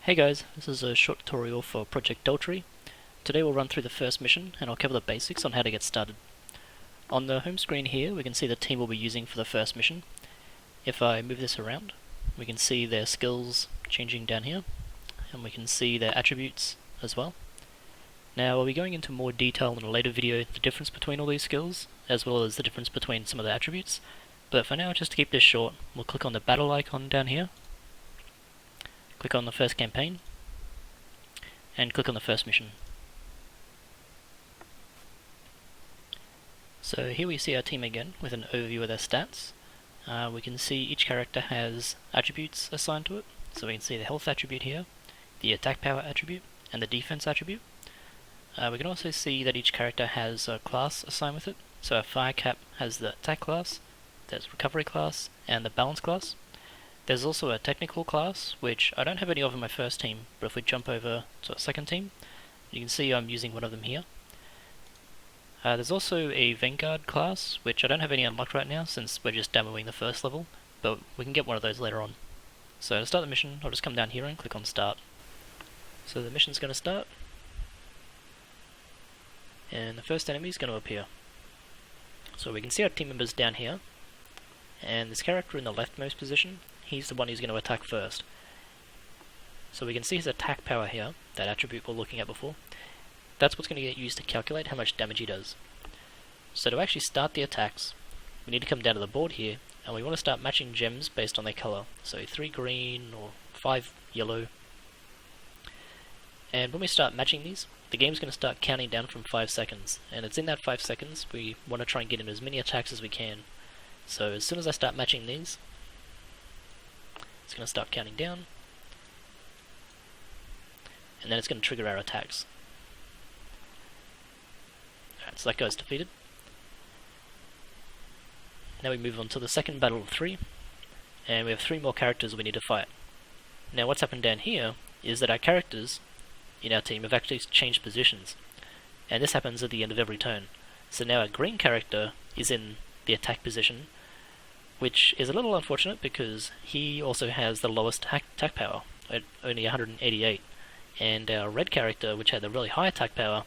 Hey guys, this is a short tutorial for Project Deltree. Today we'll run through the first mission and I'll cover the basics on how to get started. On the home screen here we can see the team we'll be using for the first mission. If I move this around, we can see their skills changing down here, and we can see their attributes as well. Now we'll be going into more detail in a later video the difference between all these skills, as well as the difference between some of the attributes, but for now, just to keep this short, we'll click on the battle icon down here, click on the first campaign, and click on the first mission. So here we see our team again with an overview of their stats. We can see each character has attributes assigned to it. So we can see the health attribute here, the attack power attribute, and the defense attribute. We can also see that each character has a class assigned with it. So our fire cap has the attack class, there's recovery class, and the balance class. There's also a technical class, which I don't have any of in my first team, but if we jump over to our second team, you can see I'm using one of them here. There's also a Vanguard class, which I don't have any unlocked right now since we're just demoing the first level, but we can get one of those later on. So to start the mission, I'll just come down here and click on Start. So the mission's going to start, and the first enemy is going to appear. So we can see our team members down here, and this character in the leftmost position, he's the one who's going to attack first. So we can see his attack power here, that attribute we were looking at before. That's what's going to get used to calculate how much damage he does. So to actually start the attacks, we need to come down to the board here, and we want to start matching gems based on their colour. So 3 green or 5 yellow. And when we start matching these, the game's going to start counting down from 5 seconds. And it's in that 5 seconds we want to try and get in as many attacks as we can. So as soon as I start matching these, it's going to start counting down, and then it's going to trigger our attacks. Alright, so that guy's defeated. Now we move on to the second battle of 3, and we have 3 more characters we need to fight. Now what's happened down here is that our characters in our team have actually changed positions, and this happens at the end of every turn. So now our green character is in the attack position, which is a little unfortunate because he also has the lowest attack power at only 188, and our red character, which had the really high attack power,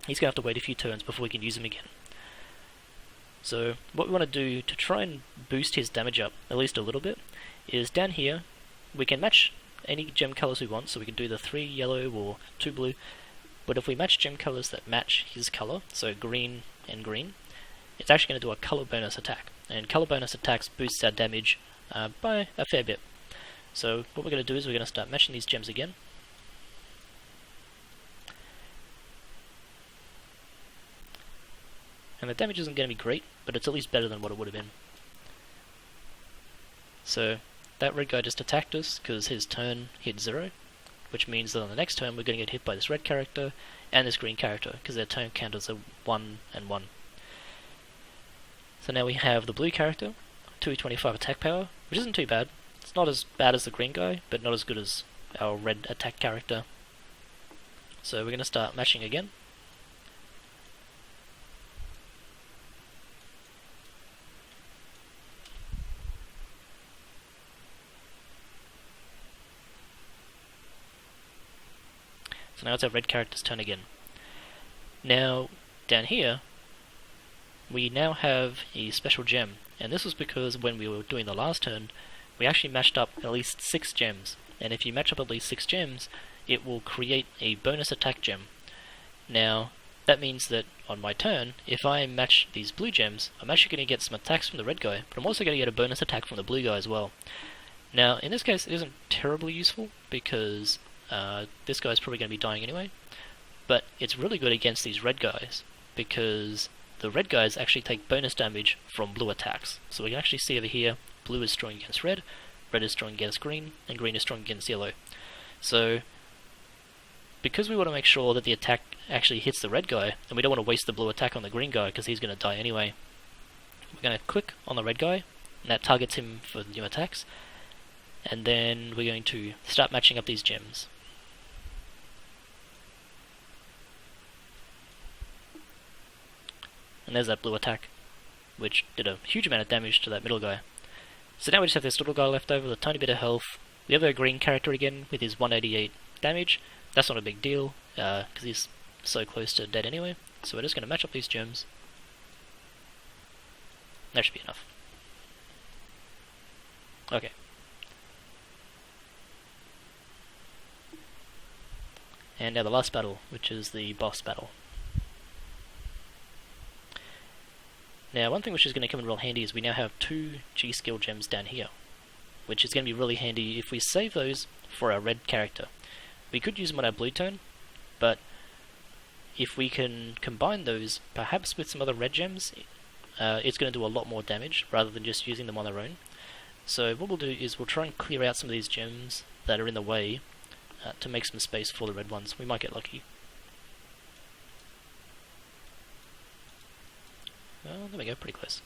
he's going to have to wait a few turns before we can use him again. So what we want to do to try and boost his damage up at least a little bit is down here we can match any gem colors we want, so we can do the 3 yellow or 2 blue, but if we match gem colors that match his color, so green and green, it's actually going to do a color bonus attack, and color bonus attacks boosts our damage by a fair bit. So what we're going to do is we're going to start matching these gems again. And the damage isn't going to be great, but it's at least better than what it would have been. So that red guy just attacked us because his turn hit 0, which means that on the next turn we're going to get hit by this red character and this green character because their turn counters are 1 and 1. So now we have the blue character, 225 attack power, which isn't too bad. It's not as bad as the green guy, but not as good as our red attack character. So we're going to start matching again. So now it's our red character's turn again. Now, down here, we now have a special gem, and this was because when we were doing the last turn, we actually matched up at least 6 gems, and if you match up at least 6 gems, it will create a bonus attack gem. Now, that means that on my turn, if I match these blue gems, I'm actually going to get some attacks from the red guy, but I'm also going to get a bonus attack from the blue guy as well. Now, in this case, it isn't terribly useful, because this guy's probably going to be dying anyway, but it's really good against these red guys, because the red guys actually take bonus damage from blue attacks. So we can actually see over here, blue is strong against red is strong against green, and green is strong against yellow. So, because we want to make sure that the attack actually hits the red guy, and we don't want to waste the blue attack on the green guy because he's going to die anyway, we're going to click on the red guy, and that targets him for new attacks, and then we're going to start matching up these gems. And there's that blue attack, which did a huge amount of damage to that middle guy. So now we just have this little guy left over with a tiny bit of health, We have a green character again with his 188 damage. That's not a big deal, because he's so close to dead anyway. So we're just going to match up these gems. That should be enough. Okay. And now the last battle, which is the boss battle. Now, one thing which is going to come in real handy is we now have 2 G-skill gems down here, which is going to be really handy if we save those for our red character. We could use them on our blue turn, but if we can combine those, perhaps with some other red gems, it's going to do a lot more damage rather than just using them on their own. So what we'll do is we'll try and clear out some of these gems that are in the way to make some space for the red ones. We might get lucky. Oh, there we go, pretty close.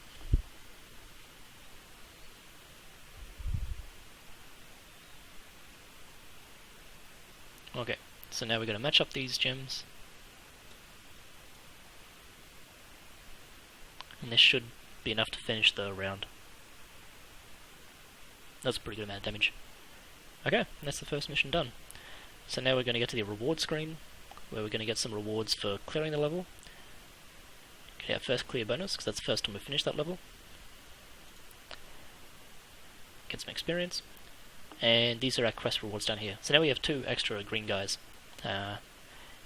Okay, so now we're going to match up these gems. And this should be enough to finish the round. That's a pretty good amount of damage. Okay, that's the first mission done. So now we're going to get to the reward screen, where we're going to get some rewards for clearing the level. Get our first clear bonus, because that's the first time we finished that level. Get some experience. And these are our quest rewards down here. So now we have 2 extra green guys.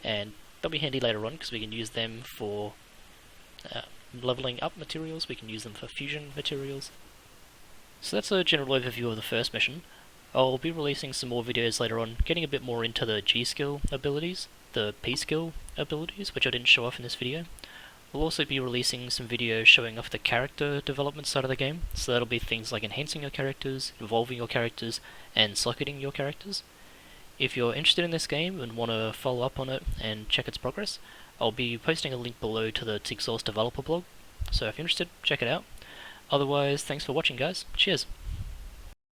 And they'll be handy later on, because we can use them for leveling up materials, we can use them for fusion materials. So that's a general overview of the first mission. I'll be releasing some more videos later on, getting a bit more into the G skill abilities, the P skill abilities, which I didn't show off in this video. We'll also be releasing some videos showing off the character development side of the game, so that'll be things like enhancing your characters, evolving your characters, and socketing your characters. If you're interested in this game and want to follow up on it and check its progress, I'll be posting a link below to the TigSource developer blog, so if you're interested, check it out. Otherwise, thanks for watching guys, cheers!